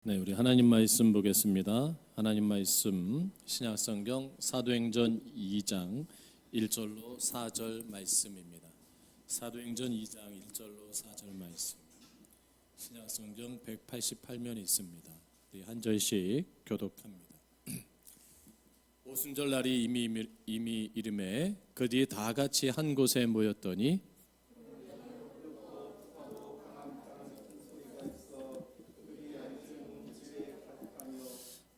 네, 우리 하나님 말씀 보겠습니다. 하나님 말씀 신약성경 사도행전 2장 1절로 4절 말씀입니다. 사도행전 2장 1절로 4절 말씀. 신약성경 188면이 있습니다. 우리 한 절씩 교독합니다. 오순절 날이 이미 이름에 그들이 다 같이 한 곳에 모였더니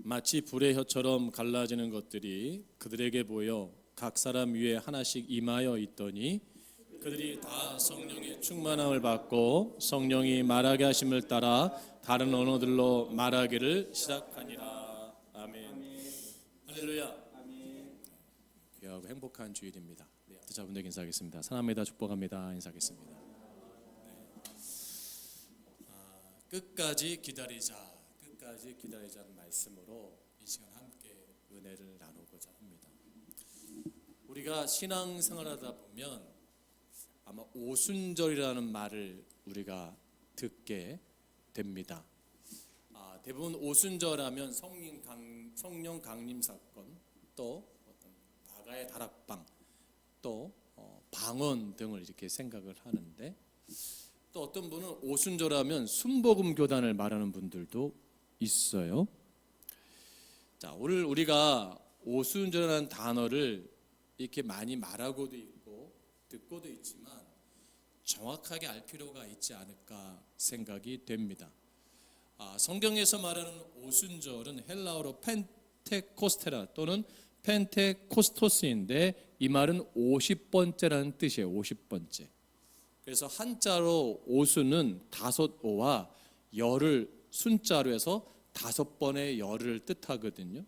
마치 불의 혀처럼 갈라지는 것들이 그들에게 보여 각 사람 위에 하나씩 임하여 있더니 그들이 다 성령의 충만함을 받고 성령이 말하게 하심을 따라 다른 언어들로 말하기를 시작하니라. 아멘. 할렐루야. 귀하고 행복한 주일입니다. 네, 자분들 인사하겠습니다. 사랑합니다. 축복합니다. 인사하겠습니다. 끝까지 기다리자. 끝까지 기다리자는 말씀으로 이 시간 함께 은혜를 나누고자 합니다. 우리가 신앙생활하다 보면 아마 오순절이라는 말을 우리가 듣게 됩니다. 대부분 오순절하면 성령 강림 사건, 또 어떤 바가의 다락방, 또 방언 등을 이렇게 생각을 하는데, 또 어떤 분은 오순절하면 순복음 교단을 말하는 분들도 있어요. 자, 오늘 우리가 오순절이라는 단어를 이렇게 많이 말하고도 있고 듣고도 있지만 정확하게 알 필요가 있지 않을까 생각이 됩니다. 성경에서 말하는 오순절은 헬라어로 펜테코스테라 또는 펜테코스토스인데 이 말은 50번째라는 뜻이에요. 50번째. 그래서 한자로 오수는 다섯 오와 열을 순자로 해서 5번의 열을 뜻하거든요.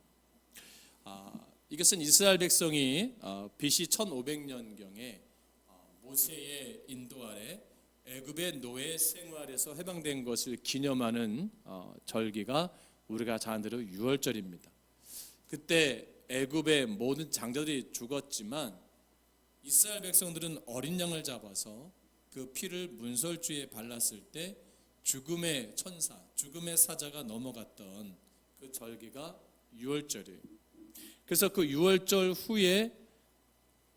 이것은 이스라엘 백성이 BC 1500년경에 모세의 인도 아래 애굽의 노예 생활에서 해방된 것을 기념하는 절기가 우리가 잘 아는 대로 유월절입니다. 그때 애굽의 모든 장자들이 죽었지만 이스라엘 백성들은 어린 양을 잡아서 그 피를 문설주에 발랐을 때 죽음의 천사, 죽음의 사자가 넘어갔던 그 절기가 유월절이에요. 그래서 그 유월절 후에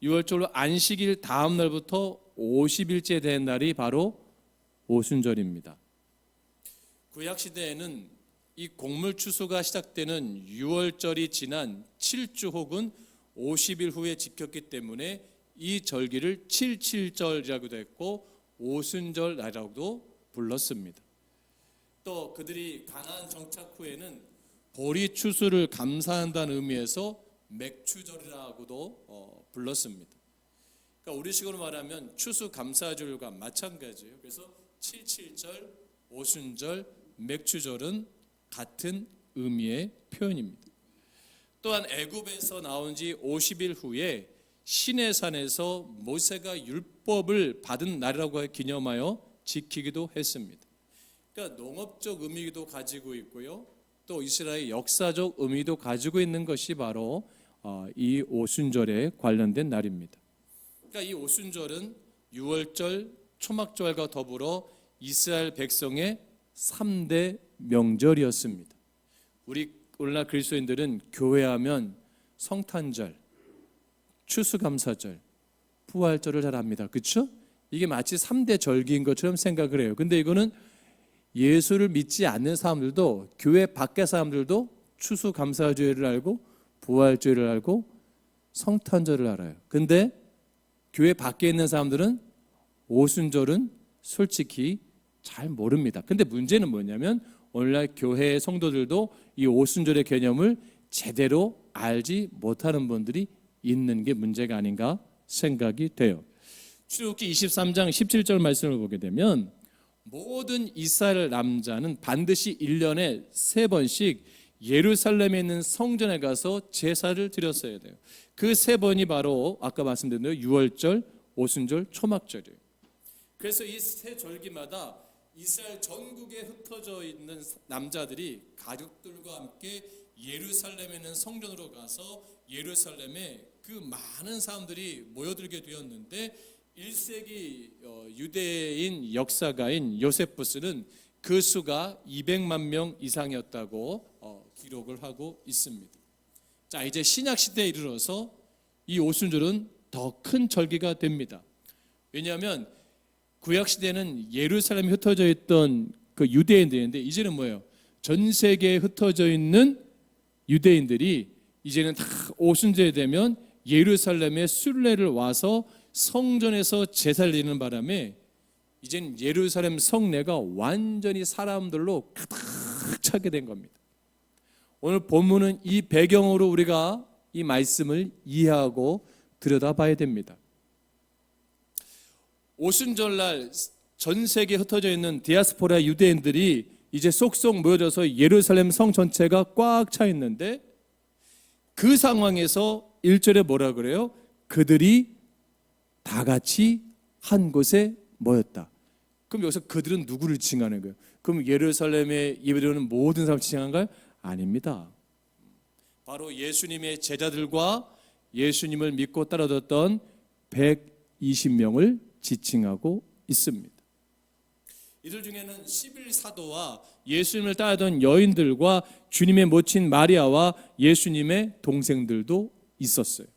유월절로 안식일 다음 날부터 50일째 된 날이 바로 오순절입니다. 구약 시대에는 이 곡물 추수가 시작되는 유월절이 지난 7주 혹은 50일 후에 지켰기 때문에 이 절기를 77절이라고도 했고 오순절이라고도 불렀습니다. 또 그들이 가나안 정착 후에는 보리 추수를 감사한다는 의미에서 맥추절이라고도 불렀습니다. 그러니까 우리식으로 말하면 추수 감사절과 마찬가지예요. 그래서 77절, 오순절, 맥추절은 같은 의미의 표현입니다. 또한 애굽에서 나온 지 50일 후에 시내산에서 모세가 율법을 받은 날이라고 기념하여 지키기도 했습니다. 그러니까 농업적 의미도 가지고 있고요. 또 이스라엘의 역사적 의미도 가지고 있는 것이 바로 이 오순절에 관련된 날입니다. 그러니까 이 오순절은 유월절, 초막절과 더불어 이스라엘 백성의 3대 명절이었습니다. 우리 오늘날 그리스도인들은 교회하면 성탄절, 추수감사절, 부활절을 잘 압니다. 그렇죠? 이게 마치 3대 절기인 것처럼 생각을 해요. 근데 이거는 예수를 믿지 않는 사람들도, 교회 밖의 사람들도 추수감사절을 알고 부활절을 알고 성탄절을 알아요. 근데 교회 밖에 있는 사람들은 오순절은 솔직히 잘 모릅니다. 근데 문제는 뭐냐면 오늘날 교회의 성도들도 이 오순절의 개념을 제대로 알지 못하는 분들이 있는 게 문제가 아닌가 생각이 돼요. 출애굽기 23장 17절 말씀을 보게 되면 모든 이스라엘 남자는 반드시 1년에 3번씩 예루살렘에 있는 성전에 가서 제사를 드렸어야 돼요. 그 3번이 바로 아까 말씀드린 대로 유월절, 오순절, 초막절이에요. 그래서 이 세 절기마다 이스라엘 전국에 흩어져 있는 남자들이 가족들과 함께 예루살렘에 있는 성전으로 가서 예루살렘에 그 많은 사람들이 모여들게 되었는데 1세기 유대인 역사가인 요세푸스는 그 수가 200만 명 이상이었다고 기록을 하고 있습니다. 자, 이제 신약 시대에 이르러서 이 오순절은 더 큰 절기가 됩니다. 왜냐하면 구약 시대는 예루살렘에 흩어져 있던 그 유대인들인데 이제는 뭐예요? 전 세계에 흩어져 있는 유대인들이 이제는 다 오순절이 되면 예루살렘에 순례를 와서 성전에서 제사를 드리는 바람에 이제는 예루살렘 성내가 완전히 사람들로 가득 차게 된 겁니다. 오늘 본문은 이 배경으로 우리가 이 말씀을 이해하고 들여다봐야 됩니다. 오순절날 전 세계에 흩어져 있는 디아스포라 유대인들이 이제 쏙쏙 모여져서 예루살렘 성 전체가 꽉 차 있는데 그 상황에서 1절에 뭐라 그래요? 그들이 다 같이 한 곳에 모였다. 그럼 여기서 그들은 누구를 칭하는 거예요? 그럼 예루살렘에 예배드리는 모든 사람을 칭한가요? 아닙니다. 바로 예수님의 제자들과 예수님을 믿고 따라뒀던 120명을 지칭하고 있습니다. 이들 중에는 11사도와 예수님을 따르던 여인들과 주님의 모친 마리아와 예수님의 동생들도 있었어요.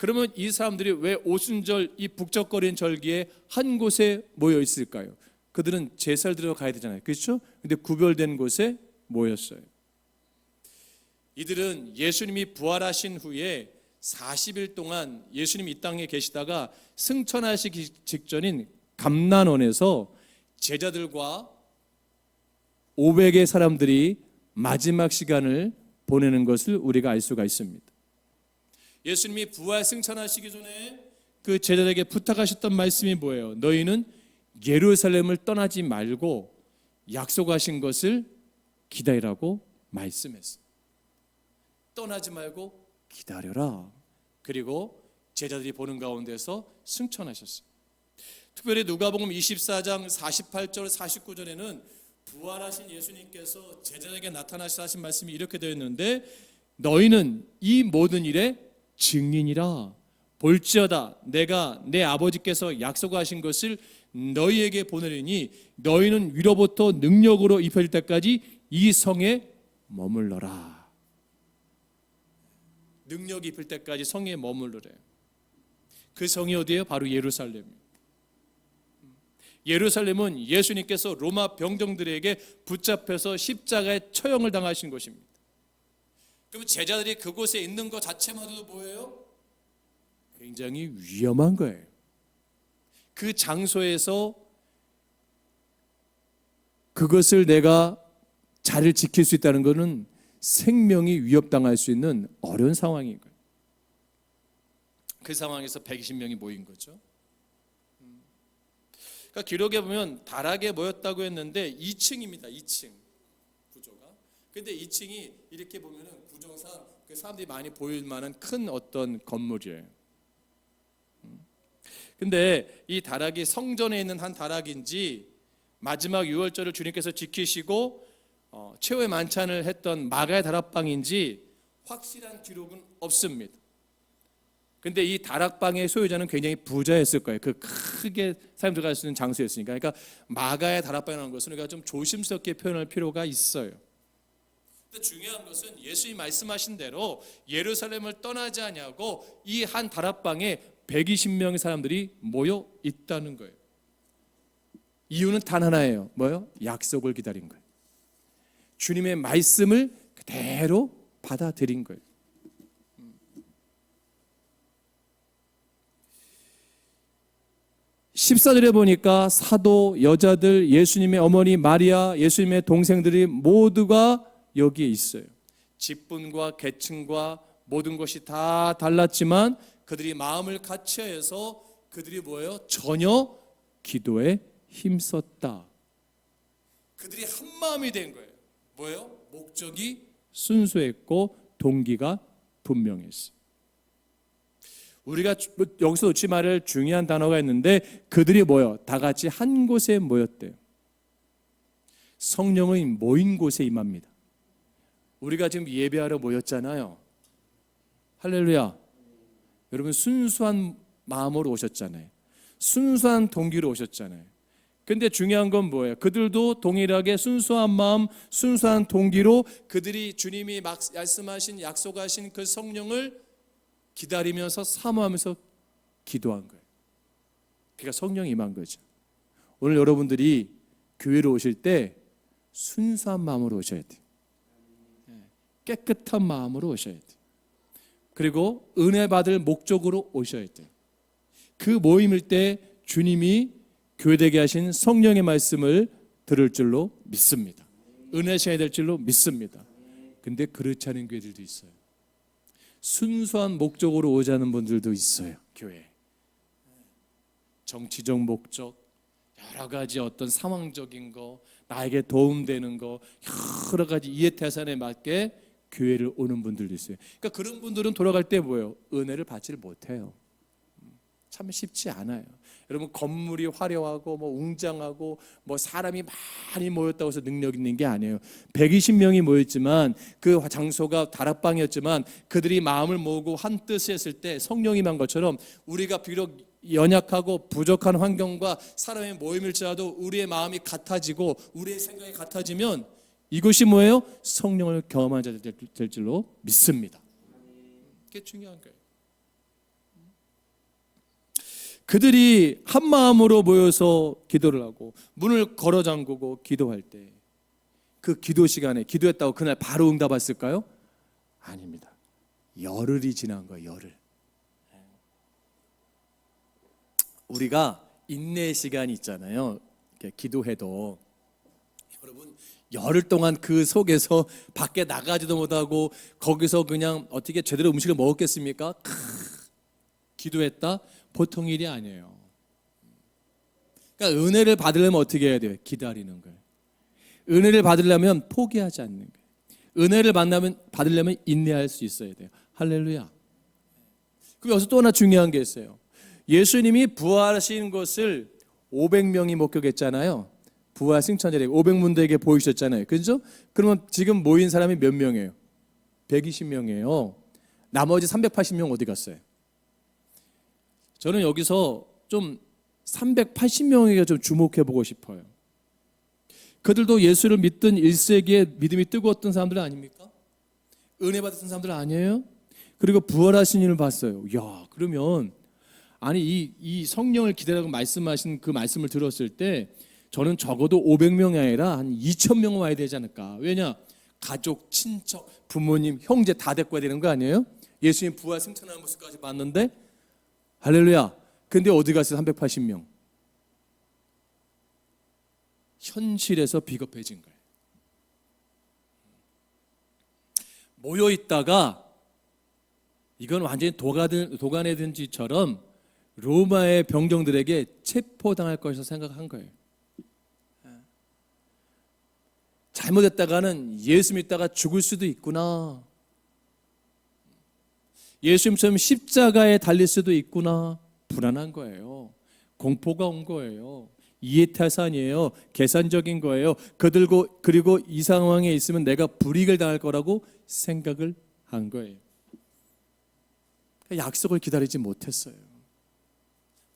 그러면 이 사람들이 왜 오순절 이 북적거리는 절기에 한 곳에 모여 있을까요? 그들은 제사를 드리러 가야 되잖아요. 그렇죠? 근데 구별된 곳에 모였어요. 이들은 예수님이 부활하신 후에 40일 동안 예수님이 이 땅에 계시다가 승천하시기 직전인 감난원에서 제자들과 500의 사람들이 마지막 시간을 보내는 것을 우리가 알 수가 있습니다. 예수님이 부활 승천하시기 전에 그 제자들에게 부탁하셨던 말씀이 뭐예요? 너희는 예루살렘을 떠나지 말고 약속하신 것을 기다리라고 말씀했어요. 떠나지 말고 기다려라. 그리고 제자들이 보는 가운데서 승천하셨어요. 특별히 누가복음 24장 48절 49절에는 부활하신 예수님께서 제자들에게 나타나셔서 하신 말씀이 이렇게 되어 있는데 너희는 이 모든 일의 증인이라. 볼지어다 내가 내 아버지께서 약속하신 것을 너희에게 보내리니 너희는 위로부터 능력으로 입혀질 때까지 이 성에 머물러라. 능력이 입힐 때까지 성에 머물러래요. 그 성이 어디예요? 바로 예루살렘이에요. 예루살렘은 예수님께서 로마 병정들에게 붙잡혀서 십자가에 처형을 당하신 곳입니다. 그럼 제자들이 그곳에 있는 것 자체만으로도 뭐예요? 굉장히 위험한 거예요. 그 장소에서 그것을 내가 자리를 지킬 수 있다는 것은 생명이 위협당할 수 있는 어려운 상황인 거예요. 그 상황에서 120명이 모인 거죠. 그러니까 기록에 보면 다락에 모였다고 했는데 2층입니다. 2층 구조가. 근데 2층이 이렇게 보면은 구조상 그 사람들이 많이 보일 만한 큰 어떤 건물이에요. 근데 이 다락이 성전에 있는 한 다락인지 마지막 유월절을 주님께서 지키시고 최후의 만찬을 했던 마가의 다락방인지 확실한 기록은 없습니다. 근데 이 다락방의 소유자는 굉장히 부자였을 거예요. 그 크게 사람 들어갈 수 있는 장소였으니까. 그러니까 마가의 다락방이라는 것은 우리가 좀 조심스럽게 표현할 필요가 있어요. 근데 중요한 것은 예수님이 말씀하신 대로 예루살렘을 떠나지 않냐고 이 한 다락방에 120명의 사람들이 모여 있다는 거예요. 이유는 단 하나예요. 뭐요? 약속을 기다린 거예요. 주님의 말씀을 그대로 받아들인 거예요. 14절에 보니까 사도, 여자들, 예수님의 어머니 마리아, 예수님의 동생들이 모두가 여기에 있어요. 직분과 계층과 모든 것이 다 달랐지만 그들이 마음을 같이해서 그들이 뭐예요? 전혀 기도에 힘썼다. 그들이 한 마음이 된 거예요. 뭐예요? 목적이 순수했고 동기가 분명했어요. 우리가 여기서 놓지 말을 중요한 단어가 있는데 그들이 뭐예요? 다 같이 한 곳에 모였대요. 성령의 모인 곳에 임합니다. 우리가 지금 예배하러 모였잖아요. 할렐루야. 여러분 순수한 마음으로 오셨잖아요. 순수한 동기로 오셨잖아요. 근데 중요한 건 뭐예요? 그들도 동일하게 순수한 마음, 순수한 동기로 그들이 주님이 말씀하신 약속하신 그 성령을 기다리면서 사모하면서 기도한 거예요. 그러니까 성령이 임한 거죠. 오늘 여러분들이 교회로 오실 때 순수한 마음으로 오셔야 돼요. 깨끗한 마음으로 오셔야 돼요. 그리고 은혜 받을 목적으로 오셔야 돼요. 그 모임일 때 주님이 교회되게 하신 성령의 말씀을 들을 줄로 믿습니다. 은혜셔야 될 줄로 믿습니다. 근데 그렇지 않은 교회들도 있어요. 순수한 목적으로 오자는 분들도 있어요. 교회에. 정치적 목적, 여러 가지 어떤 상황적인 거, 나에게 도움되는 거, 여러 가지 이해태산에 맞게 교회를 오는 분들도 있어요. 그러니까 그런 분들은 돌아갈 때 뭐예요? 은혜를 받지를 못해요. 참 쉽지 않아요. 여러분, 건물이 화려하고 웅장하고 사람이 많이 모였다고 해서 능력 있는 게 아니에요. 120명이 모였지만 그 장소가 다락방이었지만 그들이 마음을 모으고 한 뜻이 했을 때 성령이 임한 것처럼 우리가 비록 연약하고 부족한 환경과 사람의 모임일지라도 우리의 마음이 같아지고 우리의 생각이 같아지면 이것이 뭐예요? 성령을 경험한 자 될 줄로 믿습니다. 그게 중요한 거예요. 그들이 한 마음으로 모여서 기도를 하고 문을 걸어 잠그고 기도할 때 그 기도 시간에 기도했다고 그날 바로 응답했을까요? 아닙니다. 열흘이 지난 거예요. 열흘. 우리가 인내의 시간이 있잖아요. 기도해도 여러분 열흘 동안 그 속에서 밖에 나가지도 못하고 거기서 그냥 어떻게 제대로 음식을 먹었겠습니까? 기도했다? 보통 일이 아니에요. 그러니까 은혜를 받으려면 어떻게 해야 돼요? 기다리는 거예요. 은혜를 받으려면 포기하지 않는 거예요. 은혜를 받으려면 인내할 수 있어야 돼요. 할렐루야. 그리고 여기서 또 하나 중요한 게 있어요. 예수님이 부활하신 것을 500명이 목격했잖아요. 부활 승천자에게 500문들에게 보이셨잖아요. 그렇죠? 그러면 지금 모인 사람이 몇 명이에요? 120명이에요. 나머지 380명 어디 갔어요? 저는 여기서 좀 380명에게 좀 주목해 보고 싶어요. 그들도 예수를 믿던 1세기에 믿음이 뜨거웠던 사람들 아닙니까? 은혜 받았던 사람들 아니에요? 그리고 부활하신 일을 봤어요. 야, 그러면 아니 이 성령을 기다리고 말씀하신 그 말씀을 들었을 때 저는 적어도 500명이 아니라 한 2,000명 와야 되지 않을까? 왜냐? 가족, 친척, 부모님, 형제 다 데리고 와야 되는 거 아니에요? 예수님 부활 승천하는 모습까지 봤는데 할렐루야. 근데 어디 갔어요? 380명. 현실에서 비겁해진 거예요. 모여 있다가 이건 완전히 도간에 든 짓처럼 로마의 병정들에게 체포당할 것이라고 생각한 거예요. 잘못했다가는 예수 믿다가 죽을 수도 있구나. 예수님처럼 십자가에 달릴 수도 있구나. 불안한 거예요. 공포가 온 거예요. 이해타산이에요. 계산적인 거예요. 그리고 이 상황에 있으면 내가 불이익을 당할 거라고 생각을 한 거예요. 약속을 기다리지 못했어요.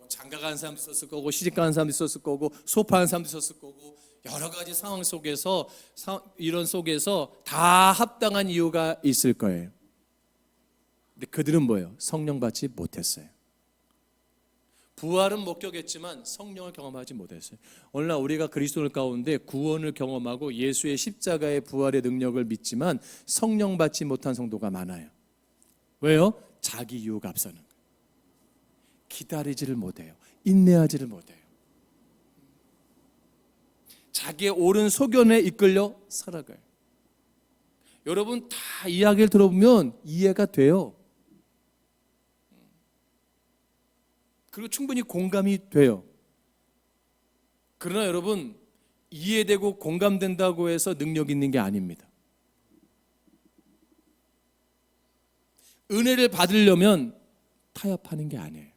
장가간 사람도 있었을 거고 시집가는 사람도 있었을 거고 소파하는 사람도 있었을 거고 여러 가지 상황 속에서 이런 속에서 다 합당한 이유가 있을 거예요. 근데 그들은 뭐예요? 성령 받지 못했어요. 부활은 목격했지만 성령을 경험하지 못했어요. 오늘날 우리가 그리스도를 가운데 구원을 경험하고 예수의 십자가의 부활의 능력을 믿지만 성령 받지 못한 성도가 많아요. 왜요? 자기 유혹 앞서는 거예요. 기다리지를 못해요. 인내하지를 못해요. 자기의 옳은 소견에 이끌려 살아가요. 여러분 다 이야기를 들어보면 이해가 돼요. 그리고 충분히 공감이 돼요. 그러나 여러분 이해되고 공감된다고 해서 능력 있는 게 아닙니다. 은혜를 받으려면 타협하는 게 아니에요.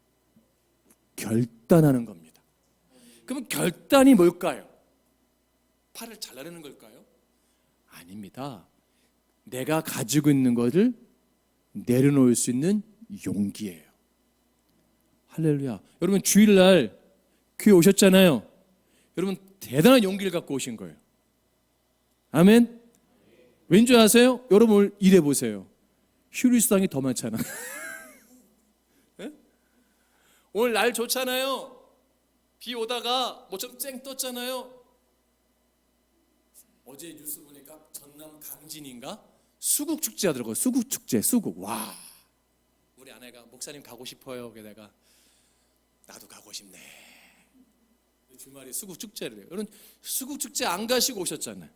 결단하는 겁니다. 그럼 결단이 뭘까요? 팔을 잘라내는 걸까요? 아닙니다. 내가 가지고 있는 것을 내려놓을 수 있는 용기예요. 할렐루야. 여러분 주일날 교회 오셨잖아요. 여러분 대단한 용기를 갖고 오신 거예요. 아멘. 왠지 아세요? 여러분 오늘 일해 보세요. 휴일 수당이 더 많잖아. 네? 오늘 날 좋잖아요. 비 오다가 뭐좀 쨍 떴잖아요. 어제 뉴스 보니까 전남 강진인가 수국 축제 하더라고요. 수국 축제, 수국. 와, 우리 아내가 목사님 가고 싶어요. 게다가 나도 가고 싶네. 주말에 수국 축제를 해요. 여러분 수국 축제 안 가시고 오셨잖아요.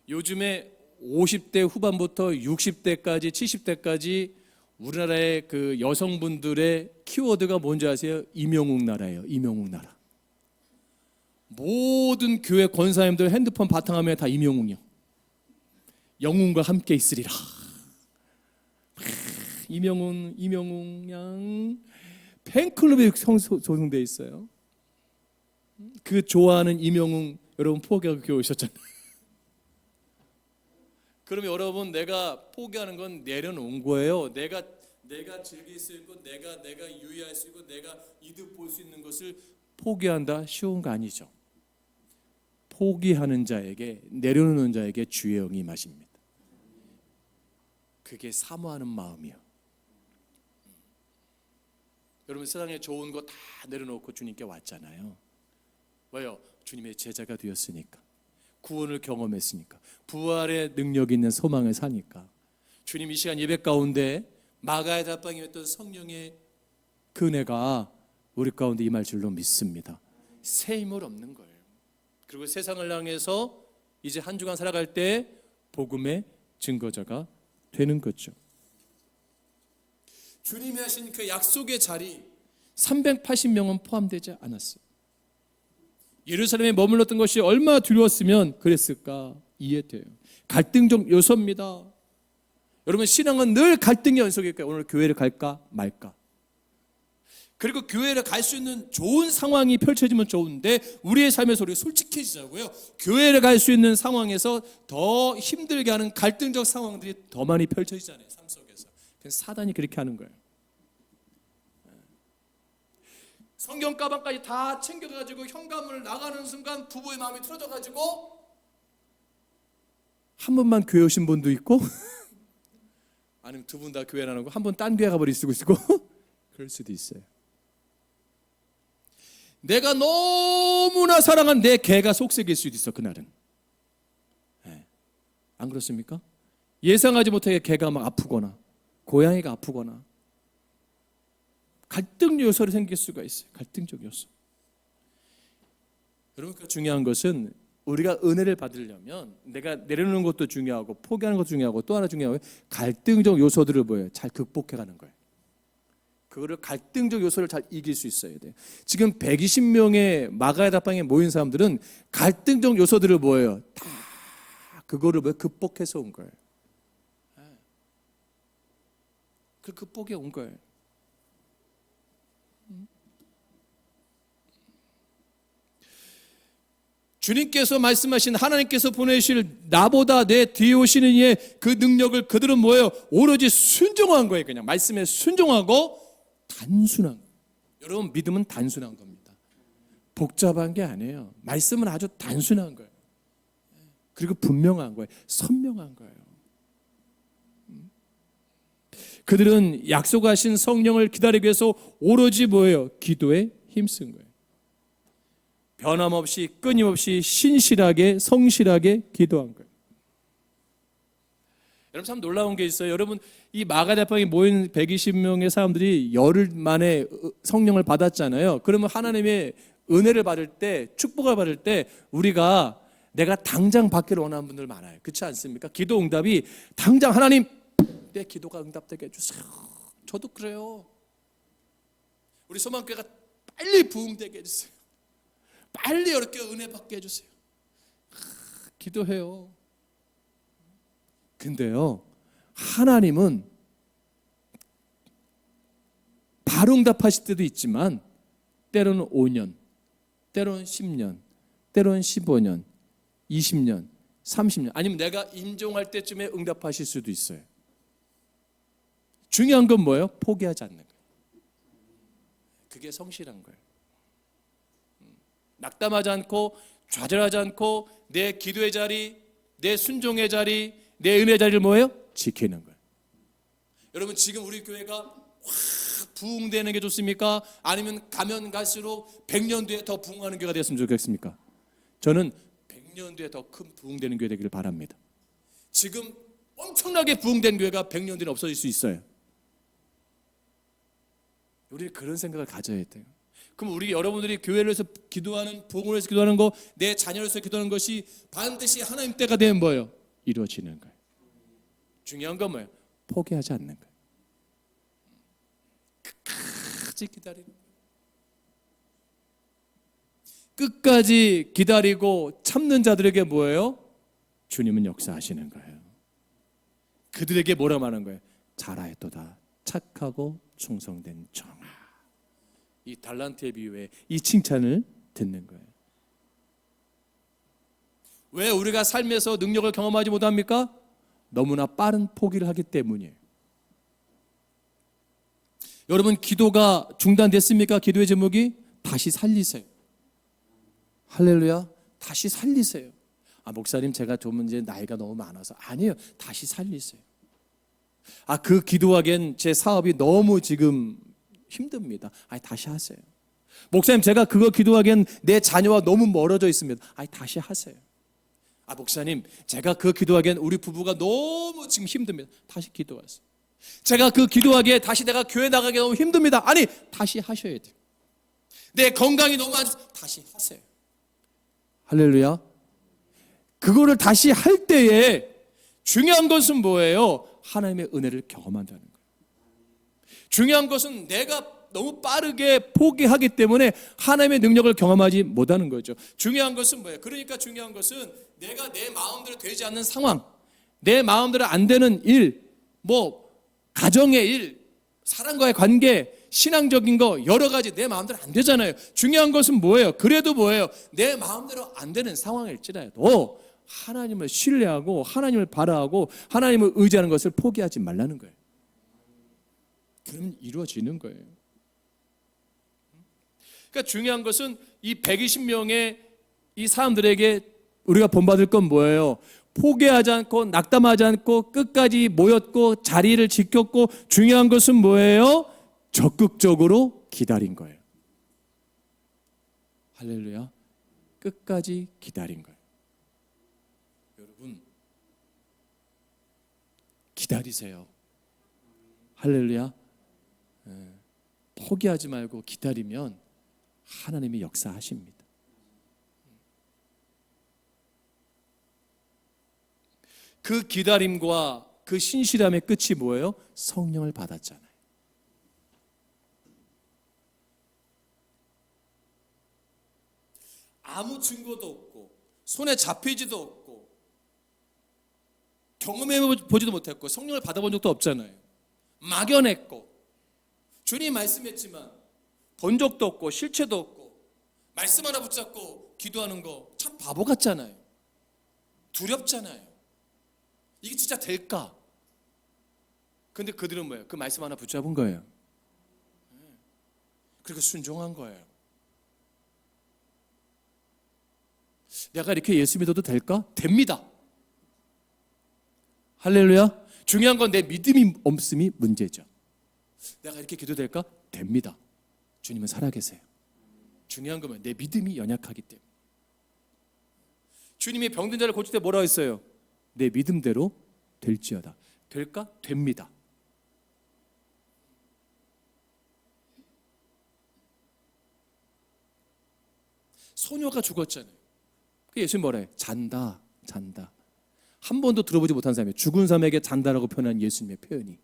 요즘에 50대 후반부터 60대까지 70대까지 우리나라의 그 여성분들의 키워드가 뭔지 아세요? 임영웅 나라예요. 임영웅 나라. 모든 교회 권사님들 핸드폰 바탕화면에 다 임영웅이요. 영웅과 함께 있으리라. 임영웅 양 팬클럽이 조성되어 있어요. 그 좋아하는 임영웅 여러분 포기하고 교회 오셨잖아요. 그러면 여러분 내가 포기하는 건 내려놓은 거예요. 내가 즐길 수 있고 내가 유의할 수 있고 내가 이득 볼 수 있는 것을 포기한다 쉬운 거 아니죠. 포기하는 자에게 내려놓는 자에게 주의 영이 임하십니다. 그게 사모하는 마음이요. 여러분 세상에 좋은 거 다 내려놓고 주님께 왔잖아요. 왜요? 주님의 제자가 되었으니까. 구원을 경험했으니까. 부활의 능력 있는 소망을 사니까. 주님 이 시간 예배 가운데 마가의 다방이었던 성령의 그은혜가 우리 가운데 임할 줄로 믿습니다. 새 힘을 얻는 거예요. 그리고 세상을 향해서 이제 한 주간 살아갈 때 복음의 증거자가 되는 거죠. 주님이 하신 그 약속의 자리 380명은 포함되지 않았어요. 예루살렘에 머물렀던 것이 얼마나 두려웠으면 그랬을까 이해돼요. 갈등적 요소입니다. 여러분 신앙은 늘 갈등의 연속일까요? 오늘 교회를 갈까 말까. 그리고 교회를 갈 수 있는 좋은 상황이 펼쳐지면 좋은데 우리의 삶에서 우리가 솔직해지자고요. 교회를 갈 수 있는 상황에서 더 힘들게 하는 갈등적 상황들이 더 많이 펼쳐지잖아요. 삶 속에서. 그래서 사단이 그렇게 하는 거예요. 성경 가방까지 다 챙겨가지고 현관문을 나가는 순간 부부의 마음이 틀어져가지고 한 번만 교회 오신 분도 있고 아니면 두 분 다 교회 안 오고 한 번 딴 교회 가버릴 수도 있고 그럴 수도 있어요. 내가 너무나 사랑한 내 개가 속삭일 수도 있어 그날은. 네. 안 그렇습니까? 예상하지 못하게 개가 막 아프거나 고양이가 아프거나 갈등 요소로 생길 수가 있어요. 갈등적 요소. 여러분 중요한 것은 우리가 은혜를 받으려면 내가 내려놓는 것도 중요하고 포기하는 것도 중요하고 또 하나 중요한 건 갈등적 요소들을 뭐예요? 잘 극복해가는 거예요. 그거를 갈등적 요소를 잘 이길 수 있어야 돼요. 지금 120명의 마가의 다방에 모인 사람들은 갈등적 요소들을 뭐예요? 다 그거를 극복해서 온 거예요. 그 극복해 온 거예요. 주님께서 말씀하신 하나님께서 보내실 나보다 내 뒤에 오시는 이의 그 능력을 그들은 뭐예요? 오로지 순종한 거예요. 그냥 말씀에 순종하고 단순한 거예요. 여러분 믿음은 단순한 겁니다. 복잡한 게 아니에요. 말씀은 아주 단순한 거예요. 그리고 분명한 거예요. 선명한 거예요. 그들은 약속하신 성령을 기다리기 위해서 오로지 뭐예요? 기도에 힘쓴 거예요. 변함없이 끊임없이 신실하게 성실하게 기도한 거예요. 여러분 참 놀라운 게 있어요. 여러분 이 마가다방에 모인 120명의 사람들이 열흘 만에 성령을 받았잖아요. 그러면 하나님의 은혜를 받을 때 축복을 받을 때 우리가 내가 당장 받기를 원하는 분들 많아요. 그렇지 않습니까? 기도 응답이 당장 하나님 내 기도가 응답되게 해주세요. 저도 그래요. 우리 소망교회가 빨리 부흥되게 해주세요. 빨리 이렇게 은혜 받게 해주세요. 기도해요. 근데요 하나님은 바로 응답하실 때도 있지만 때로는 5년, 때로는 10년, 때로는 15년, 20년, 30년 아니면 내가 임종할 때쯤에 응답하실 수도 있어요. 중요한 건 뭐예요? 포기하지 않는 거예요. 그게 성실한 거예요. 낙담하지 않고 좌절하지 않고 내 기도의 자리, 내 순종의 자리, 내 은혜의 자리를 뭐예요? 지키는 거예요. 여러분 지금 우리 교회가 확 부흥되는 게 좋습니까? 아니면 가면 갈수록 100년 뒤에 더 부흥하는 교회가 됐으면 좋겠습니까? 저는 100년 뒤에 더 큰 부흥되는 교회 되기를 바랍니다. 지금 엄청나게 부흥된 교회가 100년 뒤에 없어질 수 있어요. 우리 그런 생각을 가져야 돼요. 그럼 우리 여러분들이 교회를 위해서 기도하는, 부흥을 위해서 기도하는 거, 내 자녀를 위해서 기도하는 것이 반드시 하나님 때가 되면 뭐예요? 이루어지는 거예요. 중요한 건 뭐예요? 포기하지 않는 거예요. 끝까지 기다리는 거예요. 끝까지 기다리고 참는 자들에게 뭐예요? 주님은 역사하시는 거예요. 그들에게 뭐라 말하는 거예요? 잘하였도다 착하고 충성된 종아. 이 달란트의 비유에 이 칭찬을 듣는 거예요. 왜 우리가 삶에서 능력을 경험하지 못합니까? 너무나 빠른 포기를 하기 때문이에요. 여러분 기도가 중단됐습니까? 기도의 제목이 다시 살리세요. 할렐루야. 다시 살리세요. 목사님 제가 좀 이제 나이가 너무 많아서. 아니에요. 다시 살리세요. 그 기도하기엔 제 사업이 너무 지금 힘듭니다. 다시 하세요. 목사님 제가 그거 기도하기엔 내 자녀와 너무 멀어져 있습니다. 다시 하세요. 목사님 제가 그 기도하기엔 우리 부부가 너무 지금 힘듭니다. 다시 기도하세요. 제가 그 기도하기에 다시 내가 교회 나가기 너무 힘듭니다. 다시 하셔야 돼요. 내 건강이 너무 안 좋아서 다시 하세요. 할렐루야. 그거를 다시 할 때에 중요한 것은 뭐예요? 하나님의 은혜를 경험한다는 거예요. 중요한 것은 내가 너무 빠르게 포기하기 때문에 하나님의 능력을 경험하지 못하는 거죠. 중요한 것은 뭐예요? 그러니까 중요한 것은 내가 내 마음대로 되지 않는 상황, 내 마음대로 안 되는 일, 가정의 일, 사람과의 관계, 신앙적인 거 여러 가지 내 마음대로 안 되잖아요. 중요한 것은 뭐예요? 그래도 뭐예요? 내 마음대로 안 되는 상황일지라도 하나님을 신뢰하고 하나님을 바라하고 하나님을 의지하는 것을 포기하지 말라는 거예요. 그러면 이루어지는 거예요. 그러니까 중요한 것은 이 120명의 이 사람들에게 우리가 본받을 건 뭐예요? 포기하지 않고 낙담하지 않고 끝까지 모였고 자리를 지켰고 중요한 것은 뭐예요? 적극적으로 기다린 거예요. 할렐루야. 끝까지 기다린 거예요. 여러분 기다리세요. 할렐루야. 포기하지 말고 기다리면 하나님이 역사하십니다. 그 기다림과 그 신실함의 끝이 뭐예요? 성령을 받았잖아요. 아무 증거도 없고 손에 잡히지도 없고 경험해 보지도 못했고 성령을 받아본 적도 없잖아요. 막연했고 주님 말씀했지만 본 적도 없고 실체도 없고 말씀 하나 붙잡고 기도하는 거 참 바보 같잖아요. 두렵잖아요. 이게 진짜 될까? 근데 그들은 뭐예요? 그 말씀 하나 붙잡은 거예요. 그리고 순종한 거예요. 내가 이렇게 예수 믿어도 될까? 됩니다. 할렐루야. 중요한 건 내 믿음이 없음이 문제죠. 내가 이렇게 기도될까? 됩니다. 주님은 살아계세요. 중요한 건 내 믿음이 연약하기 때문에. 주님이 병든 자를 고칠 때 뭐라고 했어요? 내 믿음대로 될지어다. 될까? 됩니다. 소녀가 죽었잖아요. 예수님 뭐라 해요? 잔다, 잔다. 한 번도 들어보지 못한 사람이에요. 죽은 사람에게 잔다라고 표현한 예수님의 표현이.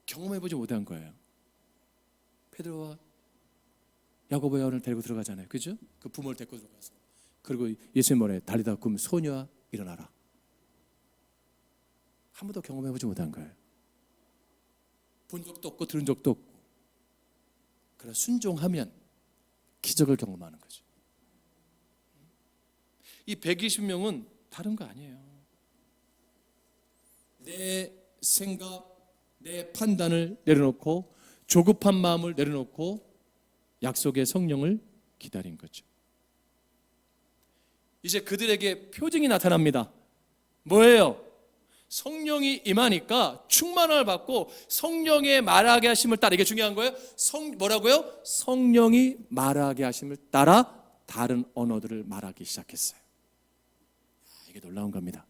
경험해보지 못한 거예요. 베드로와 야고보 요한을 데리고 들어가잖아요. 그죠? 그 부모를 데리고 들어가서. 그리고 예수님 뭐라 해요? 달리다 굼 소녀아 일어나라. 한 번도 경험해보지 못한 거예요. 본 적도 없고 들은 적도 없고. 그러나 순종하면 기적을 경험하는 거죠. 이 120명은 다른 거 아니에요. 내 생각, 내 판단을 내려놓고 조급한 마음을 내려놓고 약속의 성령을 기다린 거죠. 이제 그들에게 표징이 나타납니다. 뭐예요? 성령이 임하니까 충만함을 받고 성령의 말하게 하심을 따라, 이게 중요한 거예요. 뭐라고요? 성령이 말하게 하심을 따라 다른 언어들을 말하기 시작했어요. 이게 놀라운 겁니다.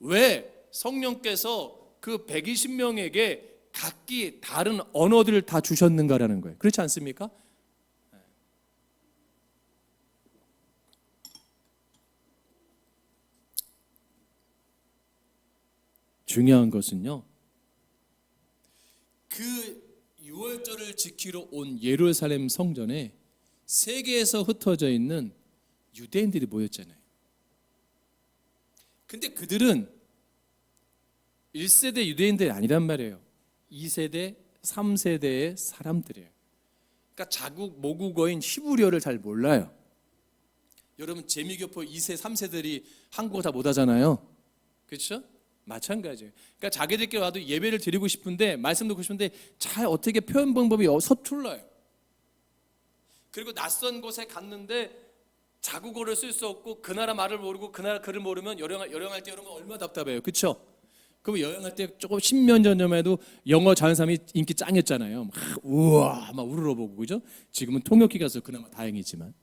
왜 성령께서 그 120명에게 각기 다른 언어들을 다 주셨는가라는 거예요. 그렇지 않습니까? 중요한 것은요, 그 유월절을 지키러 온 예루살렘 성전에 세계에서 흩어져 있는 유대인들이 모였잖아요. 근데 그들은 1세대 유대인들이 아니란 말이에요. 2세대, 3세대의 사람들이에요. 그러니까 자국 모국어인 히브리어를 잘 몰라요. 여러분 재미교포 2세, 3세들이 한국어 다 못하잖아요. 그렇죠? 마찬가지예요. 그러니까 자기들끼리 와도 예배를 드리고 싶은데, 말씀 듣고 싶은데 잘 어떻게 표현 방법이 서툴러요. 그리고 낯선 곳에 갔는데 자국어를 쓸 수 없고 그 나라 말을 모르고 그 나라 글을 모르면 여행할 때 여러분 얼마나 답답해요. 그렇죠? 그럼 여행할 때 조금 10년 전만 해도 영어 잘하는 사람이 인기 짱이었잖아요. 막 우와 막 우러러보고, 그죠? 지금은 통역기가 있어서 그나마 다행이지만,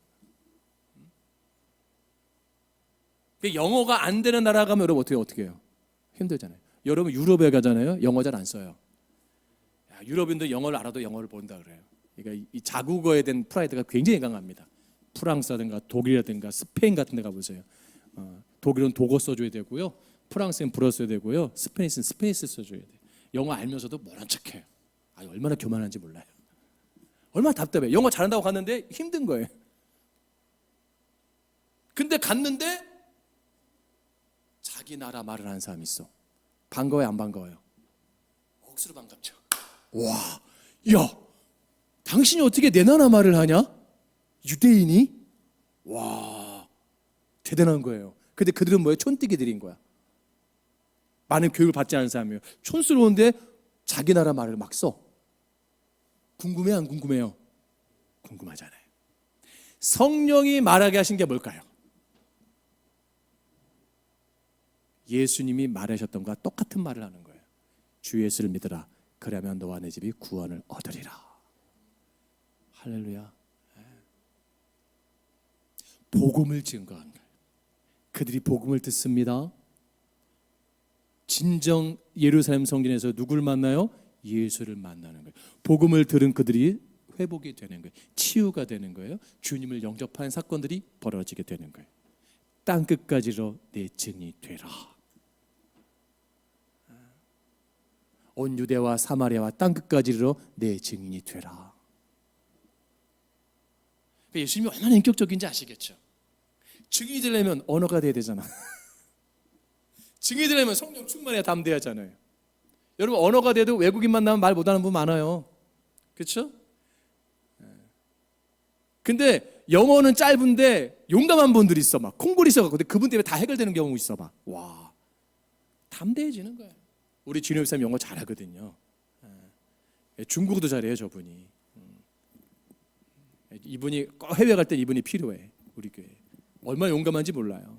영어가 안 되는 나라 가면 여러분 어떻게 해요? 힘들잖아요. 여러분 유럽에 가잖아요. 영어 잘 안 써요. 유럽인도 영어를 알아도 영어를 모른다 그래요. 그러니까 이 자국어에 대한 프라이드가 굉장히 강합니다. 프랑스라든가 독일이라든가 스페인 같은 데 가보세요. 독일은 독어 써줘야 되고요. 프랑스는 불어 써야 되고요. 스페니스는 스페니스 써줘야 돼요. 영어 알면서도 모른 척해요. 얼마나 교만한지 몰라요. 얼마나 답답해요. 영어 잘한다고 갔는데 힘든 거예요. 근데 갔는데 자기 나라 말을 하는 사람이 있어. 반가워요, 안 반가워요? 억수로 반갑죠. 와, 야, 당신이 어떻게 내 나라 말을 하냐? 유대인이? 와, 대단한 거예요. 근데 그들은 뭐예요? 촌뜨기들인 거야. 많은 교육을 받지 않은 사람이에요. 촌스러운데 자기 나라 말을 막 써. 궁금해, 안 궁금해요? 궁금하잖아요. 성령이 말하게 하신 게 뭘까요? 예수님이 말하셨던 것과 똑같은 말을 하는 거예요. 주 예수를 믿으라. 그러면 너와 내 집이 구원을 얻으리라. 할렐루야. 복음을 증거한 거예요. 그들이 복음을 듣습니다. 진정 예루살렘 성전에서 누구를 만나요? 예수를 만나는 거예요. 복음을 들은 그들이 회복이 되는 거예요. 치유가 되는 거예요. 주님을 영접한 사건들이 벌어지게 되는 거예요. 땅 끝까지로 내 증이 되라. 온 유대와 사마리아와 땅 끝까지로 내 증인이 되라. 예수님이 얼마나 인격적인지 아시겠죠? 증인이 되려면 언어가 돼야 되잖아. 증인이 되려면 성령 충만해야 담대해야 하잖아요. 여러분 언어가 돼도 외국인 만나면 말 못하는 분 많아요. 그렇죠? 근데 영어는 짧은데 용감한 분들이 있어. 막 콩골이 있어갖고 근데 그분 때문에 다 해결되는 경우 있어. 막 와, 담대해지는 거예요. 우리 진호 목사님 영어 잘하거든요. 중국어도 잘해요, 저분이. 이분이 꼭 해외 갈 때 이분이 필요해. 우리 교회. 얼마나 용감한지 몰라요.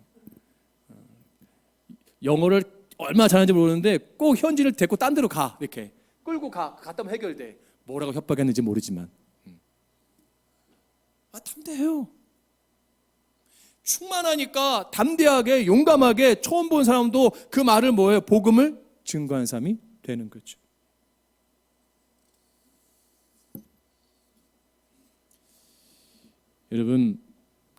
영어를 얼마나 잘하는지 모르는데 꼭 현지를 데리고 딴 데로 가. 이렇게 끌고 갔다 오면 해결돼. 뭐라고 협박했는지 모르지만. 담대해요. 충만하니까 담대하게 용감하게 처음 본 사람도 그 말을 뭐예요? 복음을 증거한 사람이 되는 거죠. 여러분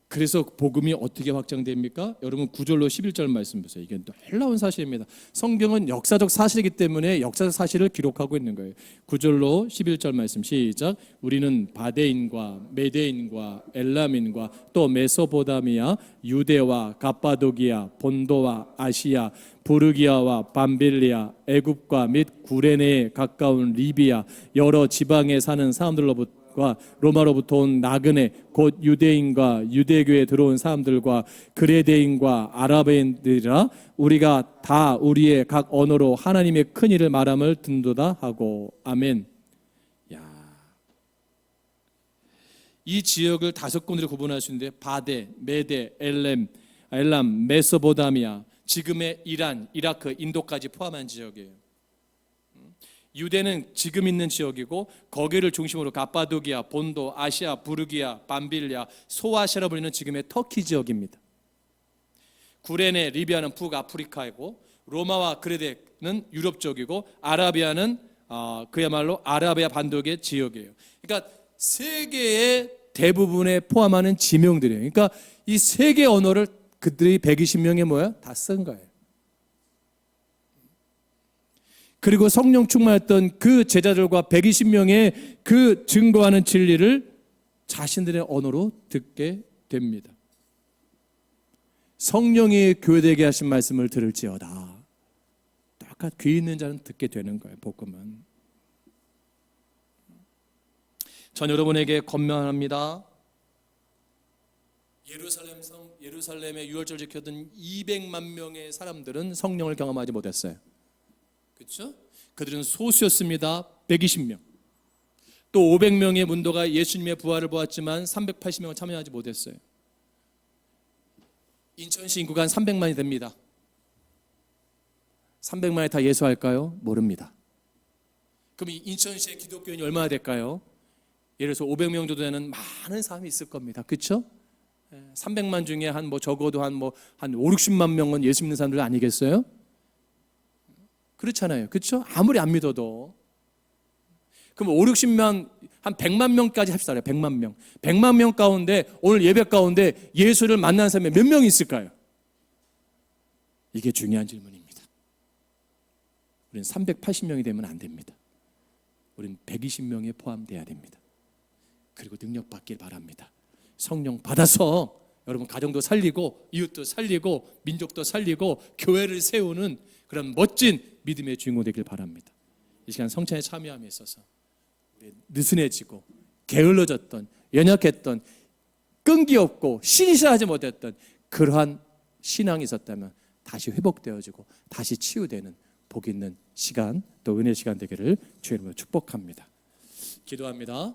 그래서 복음이 어떻게 확장됩니까? 여러분 9절로 11절 말씀 보세요. 이게 놀라운 사실입니다. 성경은 역사적 사실이기 때문에 역사적 사실을 기록하고 있는 거예요. 9절로 11절 말씀 시작. 우리는 바데인과 메데인과 엘람인과 또 메소포타미아, 유대와 갑바도기아, 본도와 아시아, 부르기아와 밤빌리아, 애굽과 및 구레네에 가까운 리비아 여러 지방에 사는 사람들로부터 사람들과 로마로부터 온 나그네 곧 유대인과 유대교에 들어온 사람들과 그레데인과 아라베인들이라 우리가 다 우리의 각 언어로 하나님의 큰 일을 말함을 듣는도다 하고 아멘. 이 지역을 5군데로 구분할 수 있는데 바데, 메데, 엘람, 메소포타미아, 지금의 이란, 이라크, 인도까지 포함한 지역이에요. 유대는 지금 있는 지역이고 거기를 중심으로 갑바도기아, 본도, 아시아, 부르기아, 밤빌리아, 소아시아로 불리는 지금의 터키 지역입니다. 구레네, 리비아는 북아프리카이고 로마와 그레데는 유럽 쪽이고 아라비아는 그야말로 아라비아 반도의 지역이에요. 그러니까 세계의 대부분에 포함하는 지명들이에요. 그러니까 이 세계 언어를 그들이 120명이 뭐야? 다 쓴 거예요. 그리고 성령 충만했던 그 제자들과 120명의 그 증거하는 진리를 자신들의 언어로 듣게 됩니다. 성령이 교회되게 하신 말씀을 들을지어다. 똑같 귀 있는 자는 듣게 되는 거예요. 복음은. 전 여러분에게 권면합니다. 예루살렘의 유월절 지켰던 200만 명의 사람들은 성령을 경험하지 못했어요. 그렇죠? 그들은 소수였습니다. 120명. 또 500명의 문도가 예수님의 부활을 보았지만 380명은 참여하지 못했어요. 인천시 인구가 한 300만이 됩니다. 300만이 다 예수할까요? 모릅니다. 그럼 이 인천시의 기독교인이 얼마나 될까요? 예를 들어서 500명 정도 되는 많은 사람이 있을 겁니다. 그렇죠? 300만 중에 적어도 한 5, 60만 명은 예수 믿는 사람들 아니겠어요? 그렇잖아요. 그렇죠? 아무리 안 믿어도. 그럼 5, 60만, 한 100만 명까지 합시다. 100만 명. 100만 명 가운데 오늘 예배 가운데 예수를 만난 사람이 몇 명이 있을까요? 이게 중요한 질문입니다. 우리는 380명이 되면 안 됩니다. 우리는 120명에 포함돼야 됩니다. 그리고 능력 받길 바랍니다. 성령 받아서 여러분 가정도 살리고 이웃도 살리고 민족도 살리고 교회를 세우는 그런 멋진 믿음의 주인공 되길 바랍니다. 이 시간 성찬에 참여함에 있어서 느슨해지고 게을러졌던 연약했던 끈기 없고 신실하지 못했던 그러한 신앙이 있었다면 다시 회복되어지고 다시 치유되는 복 있는 시간 또 은혜 시간 되기를 주의 이름으로 축복합니다. 기도합니다.